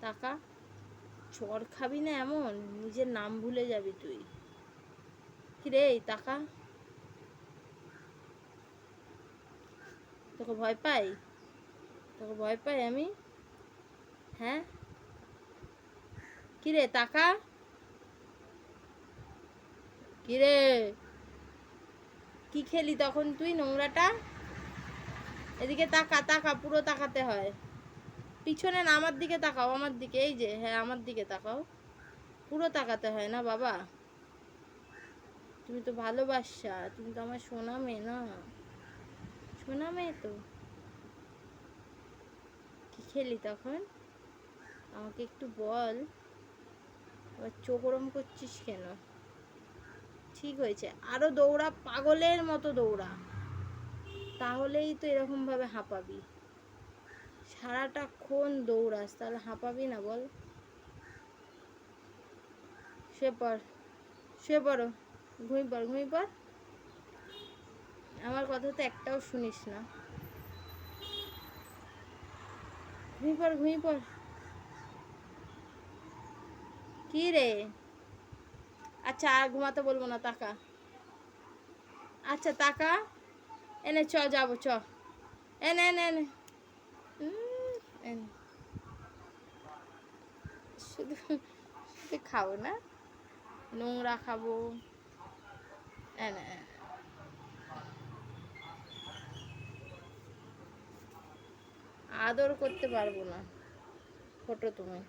টাকা চর খাবি না এমন, নিজের নাম ভুলে যাবি তুই। কিরে টাকা, তোকে ভয় পাই? তোকে ভয় পাই আমি? হ্যাঁ কিরে টাকা, কিরে কি খেলি তখন তুই নোংরাটা? এদিকে তাকা, তাকা, পুরো তাকাতে হয়। পিছনে না, আমার দিকে তাকাও, আমার দিকে, এই যে, হ্যাঁ আমার দিকে তাকাও। পুরো তাকাতে হয় না বাবা? তুমি তো ভালোবাসা, তুমি তো আমার সোনা মেয়ে না? সোনা মেয়ে তো। কি খেলি তখন আমাকে একটু বল। আবার চোখ ওরম করছিস কেন? ঠিক হয়েছে, আরো দৌড়া, পাগলের মতো দৌড়া, তাহলেই তো এরকম ভাবে হাঁপাবি। সারাটাক্ষণ দৌড়াস, তাহলে হাঁপাবি না বল? শুয়ে পড়, শুয়ে পড়ো, ঘুমিয়ে পড়, ঘুমিয়ে পড়। আমার কথা তো একটাও শুনিস না। ঘুমিয়ে পড়, ঘুমিয়ে পড়। কি রে? আচ্ছা আর ঘুমাতে বলবো না, তাকা। আচ্ছা তাকা, এনে চ যাবো, চ। এনে এনে এনে, এনে। শুধু শুধু খাবো না, নোংরা খাবো। এনে এনে। আদর করতে পারবো না, ছোটো তুমি।